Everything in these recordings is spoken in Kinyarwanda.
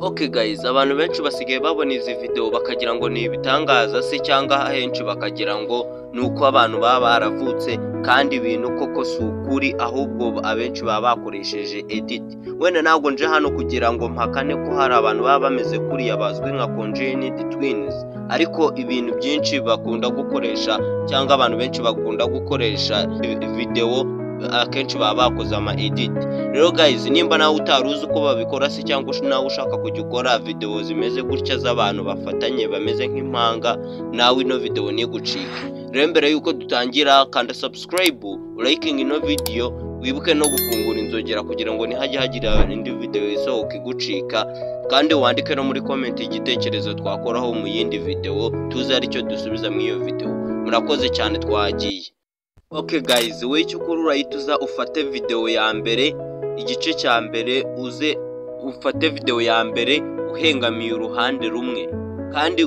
Okay guys, abantu benshi basigaye babona izi video bakagira ngo ni ibitangaza se cyangwa ahenshi bakagira ngo nuko abantu baba baravutse kandi ibintu koko si ukuri, ahubwo abenshi baba bakoresheje edit. Wenda ntabwo nje hano kugira ngo mpakane ko hari abantu baba bameze kuriya bazwi nka congenital twins, ariko ibintu byinshi bakunda gukoresha cyangwa abantu benshi bakunda gukoresha video akenshi baba bakoze ama edit. Rero guys, nimba nawe utaruzi uko babikora se cyangwa nawe ushaka kujya ukora video zimeze gutya z'abantu bafatanye bameze nk'impanga, nawe ino video ni gucika. Rero mbere yuko dutangira, kanda subscribe, liking ino video, wibuke no gufungura inzogera kugira ngo nihajye hagira indi video isohoka igucika, kandi wandike no muri comment igitekerezo twakoraho mu yindi video tuzi ari cyo dusubiza mu iyo video. Murakoze cyane, twagiye. Okay guys, we cyo kurura ituza ufate video ya mbere, igice cya mbere, uze ufate video ya mbere uhengamiye uruhande rumwe, kandi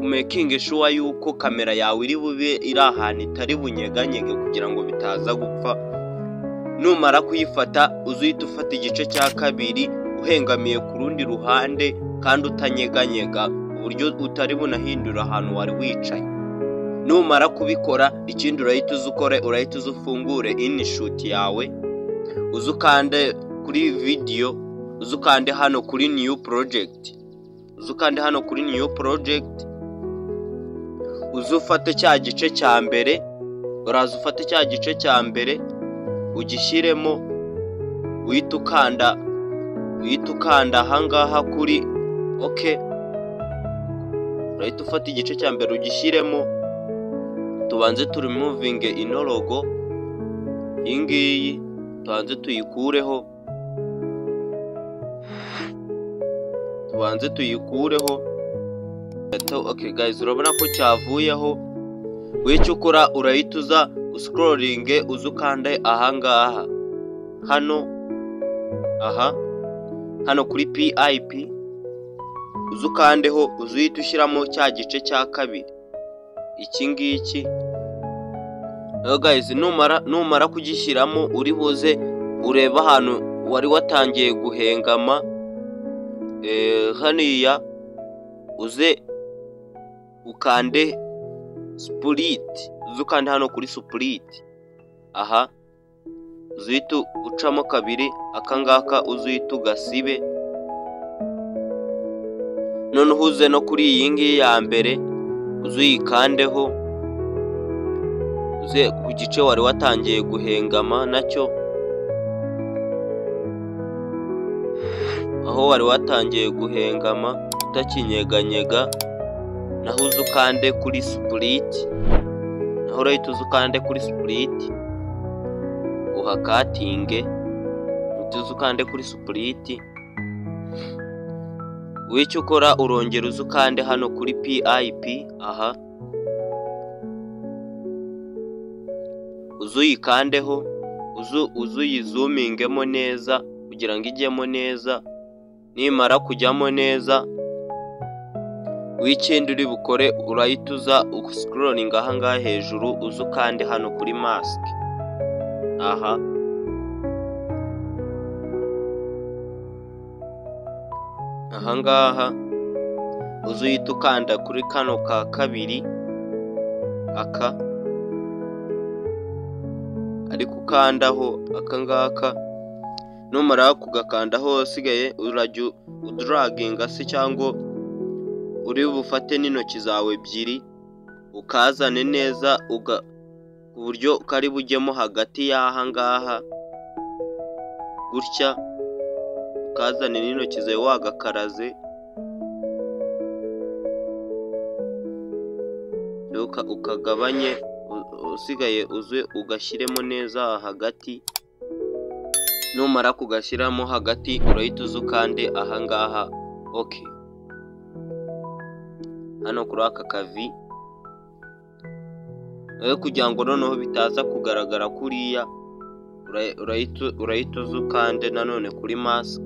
making sure yuko kamera yawe iri bube iri ahantu itari bunyeganyege kugira ngo bitaza gupfa. Numara kuyifata uzihita ufata igice cya kabiri uhengamiye ku rundi ruhande kandi utanyeganyega, uburyo utari bunahindura ahantu wari wicaye. Numara kubikora, ikindi urahita uzukore, urahita uzufungure InShoot yawe, uzukande kuri video, uzukande hano kuri new project, uzukande hano kuri new project, uzufate cya gice cya mbere, uraza ufate cya gice cya mbere ugishyiremo, uhita ukanda ahangaha kuri okay, urahita ufata igice cya mbere ugishyiremo, tubanze removing ino logo ingiyi, tubanze tuyikureho, Okay guys, urabona ko cyavuyeho. Wicyo ukora, urahita uza scrolling, uzukande ahangaha hano kuri PIP, uzukandeho, uzihita ushyiramo cya gice cya kabiri iki ngiki. Rero guys, numara kugishyiramo, uri buze ureba ahantu wari watangiye guhengama haniya, uze ukande split, uzukande hano kuri split, aha uzihita ucamo kabiri, akangaka uzihita ugasibe. None uhuze no kuri iyi ngiyi ya mbere uzuyikandeho, uze ku gice wari watangiye guhengama nacyo, aho wari watangiye guhengama utakinyeganyega, naho uzukande kuri split, naho urahita uzukande kuri split uhakatinge, uzukande kuri split. Wicyo ukora, urongera uzukande hano kuri PIP, aha uzuyikandeho, uzuyizumingemo neza kugira ngo ijyemo neza. Nimara kujyamo neza, wikindi uri bukore, urahita uza scrolling ahangaha hejuru, uzukande hano kuri mask, aha ahangaha uzihita ukanda kuri kano ka kabiri, aka ariko ukandaho akangaka. Numara kugakandaho, usigaye urajya udraginga se cyangwa uri bufate n'intoki zawe ebyiri ukazane neza, ku buryo kari bujyemo hagati y'ahangaha gutya, ukazane n'intoki zawe wagakaraze, ukagabanye, usigaye uze ugashyiremo neza hagati. Numara kugashyiramo hagati, urahita uzukande ahangaha okay, hano kuri aka kavi, kugira ngo noneho bitaza kugaragara kuriya, urahita uzukande nanone kuri mask,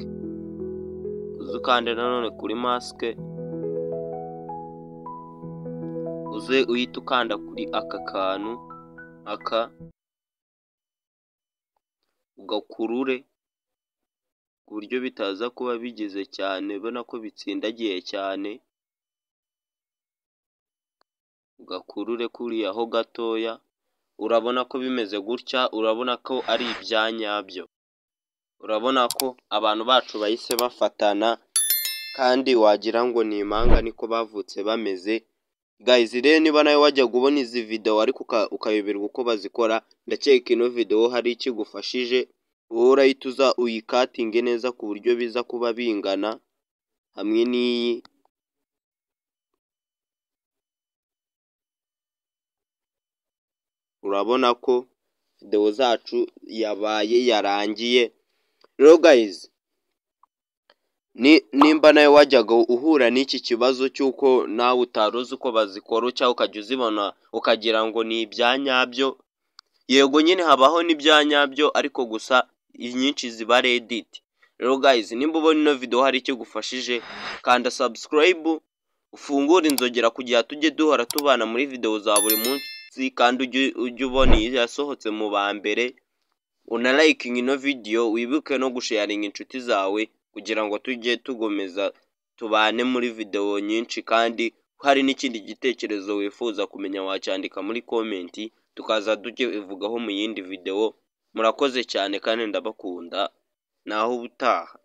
uzukande nanone kuri mask, uze uhita ukanda kuri aka kantu, aka ugakurure, ku buryo bitaza kuba bigize cyane, ubona ko bitsindagiye cyane, ugakurure kuriya ho gatoya, urabona ko bimeze gutya, urabona ko ari ibya nyabyo, urabona ko abantu bacu bahise bafatana kandi wagira ngo ni impanga niko bavutse bameze. Guys, rero niba nawe wajya kubona izi video ariko ukayoberwa uko bazikora, ndakeka ino video hari ikigufashije, wowe urahita uza uyikatinge neza ku buryo biza kuba bingana hamwe n'iyi. Urabona ko video zacu yarangiye. Rero guys, nimba nawe wajyaga uhura n'iki kibazo cy'uko nawe utaruzi uko bazikora cyangwa ukajya uzibona ukagira ngo ni ibya nyabyo, yego nyine habaho n'ibya nyabyo ariko gusa inyinshi ziba ari edit. Rero guys, nimba ubona ino video hari icyo gufashije, kanda subscribe, ufungure inzogera kugira tujye duhora tubana muri video za buri munsi, kandi ujye ubona iyi yasohotse mu ba mbere. Una liking ino video, wibuke no gusharinga inshuti zawe kugira ngo tujye tugomeza tubane muri video nyinshi. Kandi hari n'ikindi gitekerezo wifuza kumenya wacyandika muri comment, tukaza tukivugaho mu yindi video. Murakoze cyane kandi ndabakunda, naho ubutaha.